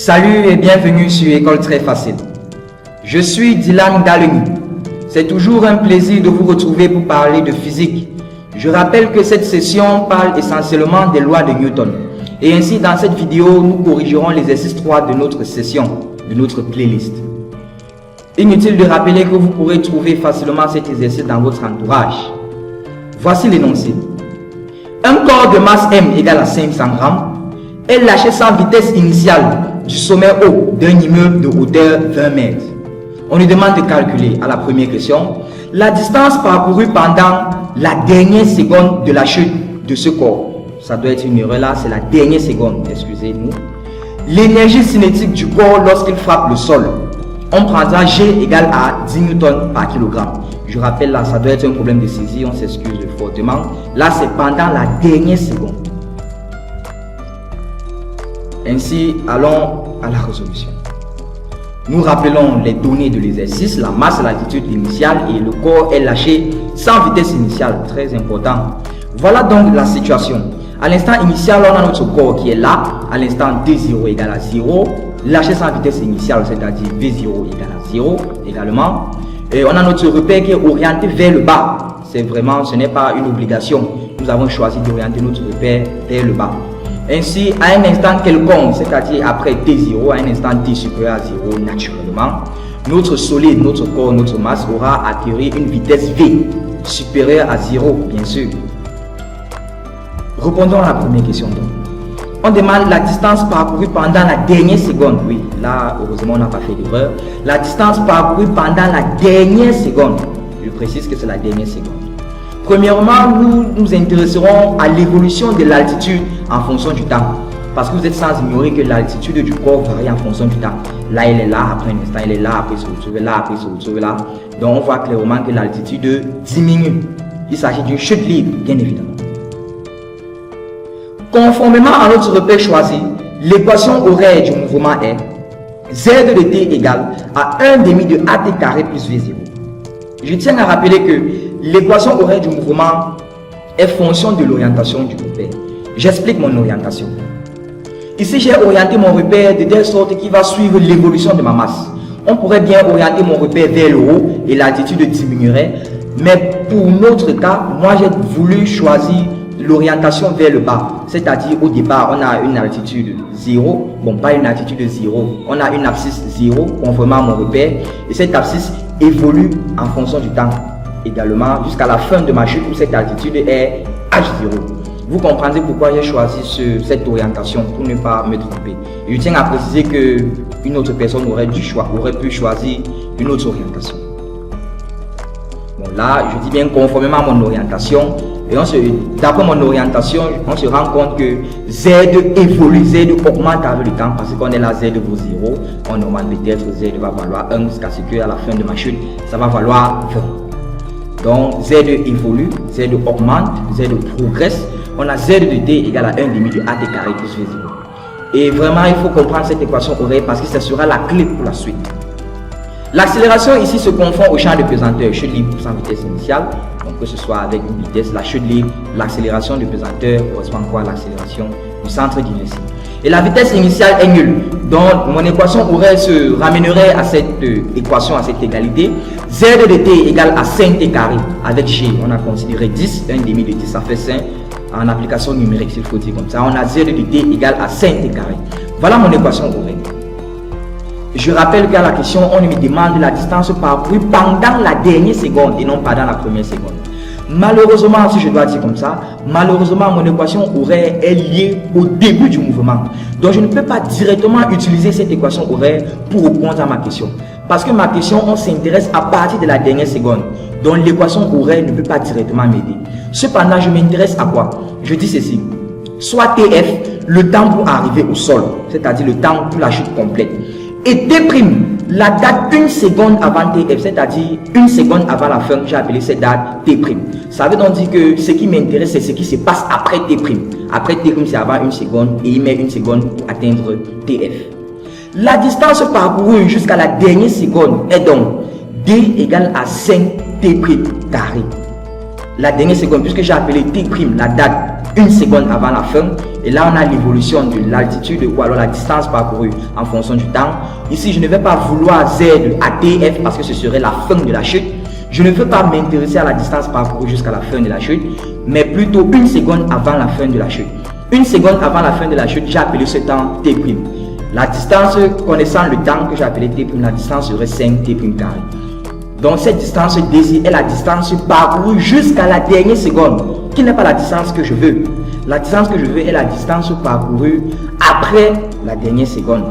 Salut et bienvenue sur École Très Facile. Je suis Dylan Galeni. C'est toujours un plaisir de vous retrouver pour parler de physique. Je rappelle que cette session parle essentiellement des lois de Newton. Et ainsi, dans cette vidéo, nous corrigerons l'exercice 3 de notre session, de notre playlist. Inutile de rappeler que vous pourrez trouver facilement cet exercice dans votre entourage. Voici l'énoncé. Un corps de masse M égale à 500 grammes est lâché sans vitesse initiale du sommet haut d'un immeuble de hauteur 20 mètres. On nous demande de calculer, à la première question, la distance parcourue pendant la dernière seconde de la chute de ce corps. Ça doit être une erreur là, c'est la dernière seconde, excusez-nous. L'énergie cinétique du corps lorsqu'il frappe le sol. On prendra G égale à 10 newtons par kilogramme. Je rappelle là, ça doit être un problème de saisie, on s'excuse fortement. Là, c'est pendant la dernière seconde. Ainsi, allons à la résolution. Nous rappelons les données de l'exercice, la masse, l'altitude initiale et le corps est lâché sans vitesse initiale, très important. Voilà donc la situation. À l'instant initial, on a notre corps qui est là, à l'instant D0 égale à 0, lâché sans vitesse initiale, c'est-à-dire V0 égale à 0 également. Et on a notre repère qui est orienté vers le bas. C'est vraiment, ce n'est pas une obligation. Nous avons choisi d'orienter notre repère vers le bas. Ainsi, à un instant quelconque, c'est-à-dire après T0, à un instant T supérieur à 0, naturellement, notre solide, notre corps, notre masse aura acquis une vitesse V supérieure à 0, bien sûr. Répondons à la première question donc. On demande la distance parcourue pendant la dernière seconde. Oui, là, heureusement, on n'a pas fait d'erreur. La distance parcourue pendant la dernière seconde. Je précise que c'est la dernière seconde. Premièrement, nous nous intéresserons à l'évolution de l'altitude en fonction du temps. Parce que vous êtes sans ignorer que l'altitude du corps varie en fonction du temps. Là, elle est là, après un instant, elle est là, après se retrouve là, après se retrouve là. Donc, on voit clairement que l'altitude diminue. Il s'agit d'une chute libre, bien évidemment. Conformément à notre repère choisi, l'équation horaire du mouvement est Z de t égale à 1/2 de at carré plus V0. Je tiens à rappeler que l'équation horaire du mouvement est fonction de l'orientation du repère. J'explique mon orientation. Ici, j'ai orienté mon repère de telle sorte qu'il va suivre l'évolution de ma masse. On pourrait bien orienter mon repère vers le haut et l'altitude diminuerait. Mais pour notre cas, moi j'ai voulu choisir l'orientation vers le bas. C'est-à-dire au départ, on a une altitude 0. Bon, pas une altitude 0. On a une abscisse 0 conformément à mon repère. Et cette abscisse évolue en fonction du temps. Également jusqu'à la fin de ma chute où cette altitude est H0. Vous comprendrez pourquoi j'ai choisi cette orientation pour ne pas me tromper. Et je tiens à préciser qu'une autre personne aurait pu choisir une autre orientation. Bon là, je dis bien conformément à mon orientation. Et d'après mon orientation, on se rend compte que Z évolue, Z augmente avec le temps parce qu'on est là, Z vaut 0. On augmente peut-être, Z va valoir 1 jusqu'à ce qu'à la fin de ma chute, ça va valoir 20. Donc Z évolue, Z augmente, Z progresse. On a Z de t égale à 1/2 de at carré plus V0. Et vraiment, il faut comprendre cette équation horaire parce que ce sera la clé pour la suite. L'accélération ici se confond au champ de pesanteur, chute libre sans vitesse initiale. Donc que ce soit avec une vitesse, la chute libre, l'accélération de pesanteur correspond à l'accélération du centre d'inertie. Et la vitesse initiale est nulle. Donc mon équation horaire se ramènerait à cette équation, à cette égalité. Z de t égale à 5t carré. Avec G, on a considéré 10, 1/2 de t, ça fait 5. En application numérique, s'il faut dire comme ça, on a Z de t égale à 5t carré. Voilà mon équation horaire. Je rappelle qu'à la question, on me demande la distance parcourue pendant la dernière seconde et non pendant la première seconde. Malheureusement, si je dois dire comme ça, malheureusement, mon équation horaire est liée au début du mouvement. Donc, je ne peux pas directement utiliser cette équation horaire pour répondre à ma question. Parce que ma question, on s'intéresse à partir de la dernière seconde. Donc, l'équation horaire ne peut pas directement m'aider. Cependant, je m'intéresse à quoi? Je dis ceci. Soit TF, le temps pour arriver au sol, c'est-à-dire le temps pour la chute complète. Et T', la date 1 seconde avant TF, c'est-à-dire 1 seconde avant la fin, j'ai appelé cette date T'. Ça veut donc dire que ce qui m'intéresse, c'est ce qui se passe après T'. Après T', c'est avant 1 seconde et il met 1 seconde pour atteindre TF. La distance parcourue jusqu'à la dernière seconde est donc D égale à 5T' carré. La dernière seconde, puisque j'ai appelé T', la date 1 seconde avant la fin. Et là, on a l'évolution de l'altitude ou alors la distance parcourue en fonction du temps. Ici, je ne vais pas vouloir Z à TF parce que ce serait la fin de la chute. Je ne veux pas m'intéresser à la distance parcourue jusqu'à la fin de la chute, mais plutôt 1 seconde avant la fin de la chute. 1 seconde avant la fin de la chute, j'ai appelé ce temps T'. La distance, connaissant le temps que j'ai appelé T', la distance serait 5T'. Donc cette distance d'ici est la distance parcourue jusqu'à la dernière seconde, qui n'est pas la distance que je veux. La distance que je veux est la distance parcourue après la dernière seconde.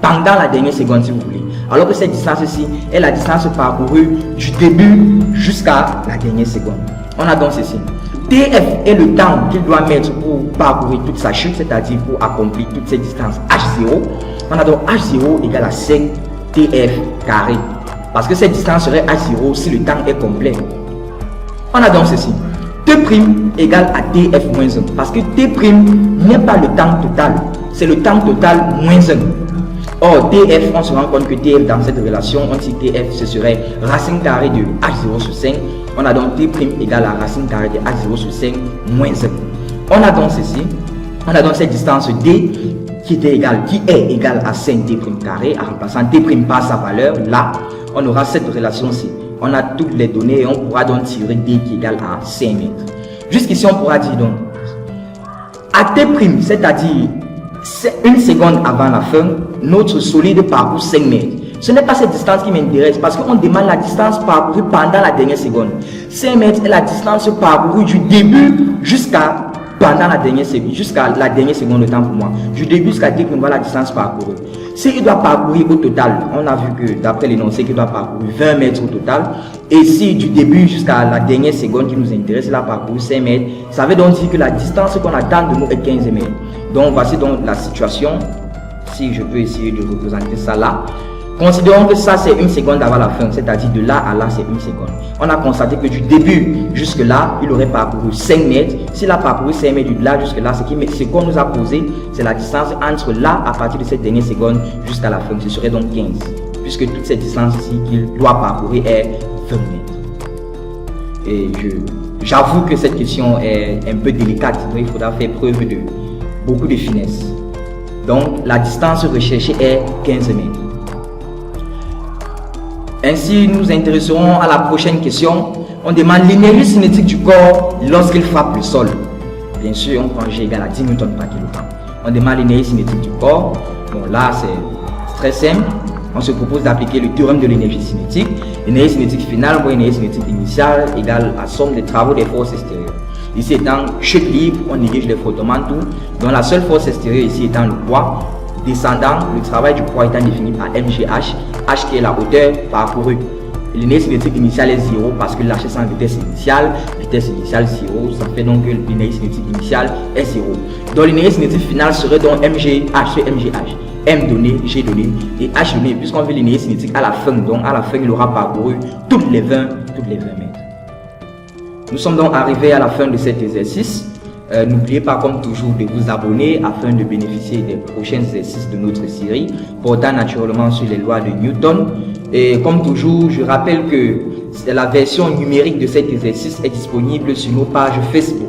Pendant la dernière seconde si vous voulez. Alors que cette distance-ci est la distance parcourue du début jusqu'à la dernière seconde. On a donc ceci. TF est le temps qu'il doit mettre pour parcourir toute sa chute, c'est-à-dire pour accomplir toute cette distance H0. On a donc H0 égale à 5 TF carré. Parce que cette distance serait H0 si le temps est complet. On a donc ceci. T' égale à TF moins 1. Parce que T' n'est pas le temps total. C'est le temps total moins 1. Or, TF, on se rend compte que TF dans cette relation, on dit TF, ce serait racine carrée de H0 sur 5. On a donc T' égale à racine carrée de H0 sur 5 moins 1. On a donc ceci. On a donc cette distance D qui est égale à 5T' carré. En remplaçant T' par sa valeur, là, on aura cette relation-ci. On a toutes les données et on pourra donc tirer D qui est égal à 5 mètres. Jusqu'ici, on pourra dire donc, à T', c'est-à-dire 1 seconde avant la fin, notre solide parcourt 5 mètres. Ce n'est pas cette distance qui m'intéresse parce qu'on demande la distance parcourue pendant la dernière seconde. 5 mètres est la distance parcourue du début jusqu'à pendant la dernière seconde de temps pour moi. Du début jusqu'à T', on voit la distance parcourue. S'il doit parcourir au total, on a vu que d'après l'énoncé qu'il doit parcourir 20 mètres au total. Et si du début jusqu'à la dernière seconde qui nous intéresse, il a parcouru 5 mètres, ça veut donc dire que la distance qu'on attend de nous est 15 mètres. Donc voici donc la situation. Si je peux essayer de représenter ça là. Considérons que ça c'est 1 seconde avant la fin, c'est-à-dire de là à là c'est 1 seconde. On a constaté que du début jusque là, il aurait parcouru 5 mètres. S'il a parcouru 5 mètres de là jusque là, ce qu'on nous a posé, c'est la distance entre là à partir de cette dernière seconde jusqu'à la fin. Ce serait donc 15, puisque toute cette distance ici qu'il doit parcourir est 20 mètres. Et j'avoue que cette question est un peu délicate, donc il faudra faire preuve de beaucoup de finesse. Donc la distance recherchée est 15 mètres. Ainsi, nous nous intéresserons à la prochaine question. On demande l'énergie cinétique du corps lorsqu'il frappe le sol. Bien sûr, on prend G égale à 10 newtons par kilogramme. On demande l'énergie cinétique du corps. Bon, là, c'est très simple. On se propose d'appliquer le théorème de l'énergie cinétique. L'énergie cinétique finale, ou l'énergie cinétique initiale, égale à la somme des travaux des forces extérieures. Ici étant chute libre, on néglige les frottements, tout. Donc la seule force extérieure ici étant le poids. Descendant, le travail du poids étant défini par MGH, H qui est la hauteur parcourue. L'énergie cinétique initiale est 0 parce que lâché sans vitesse initiale 0, ça fait donc que l'énergie cinétique initiale est 0. Donc l'énergie cinétique finale serait donc MGH sur MGH. M donné, G donné et H donné, puisqu'on veut l'énergie cinétique à la fin, donc à la fin il aura parcouru toutes les 20 mètres. Nous sommes donc arrivés à la fin de cet exercice. N'oubliez pas comme toujours de vous abonner afin de bénéficier des prochains exercices de notre série portant naturellement sur les lois de Newton. Et comme toujours, je rappelle que la version numérique de cet exercice est disponible sur nos pages Facebook.